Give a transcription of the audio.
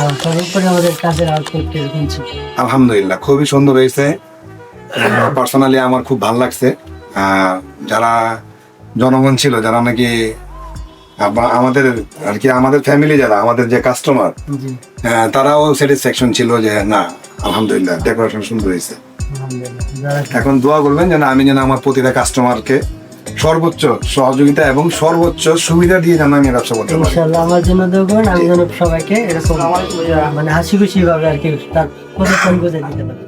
আর সর্বোপরি আমাদের কাজের আউটপুট কিরকম ছিল? আলহামদুলিল্লাহ খুবই সুন্দর হয়েছে। পার্সোনালি আমার খুব ভালো লাগছে। যারা জনগণ ছিল, যারা নাকি আমাদের আর কি আমাদের ফ্যামিলি, যারা আমাদের যে কাস্টমার, জি, তারাও স্যাটিসফ্যাকশন ছিল যে না আলহামদুলিল্লাহ ডেকোরেশন সুন্দর হয়েছে। আলহামদুলিল্লাহ। যারা এখন দোয়া করবেন যেন আমি যেন আমার প্রতিটা কাস্টমারকে সর্বোচ্চ সহযোগিতা এবং সর্বোচ্চ সুবিধা দিয়ে যেন আমি ব্যবসা করতে পারি। ইনশাআল্লাহ আমার জন্য দোয়া করুন, আমি যেন সবাইকে এরকম মানে হাসি খুশি ভাবে আর কি তার প্রদর্শন করে দিতে পারি।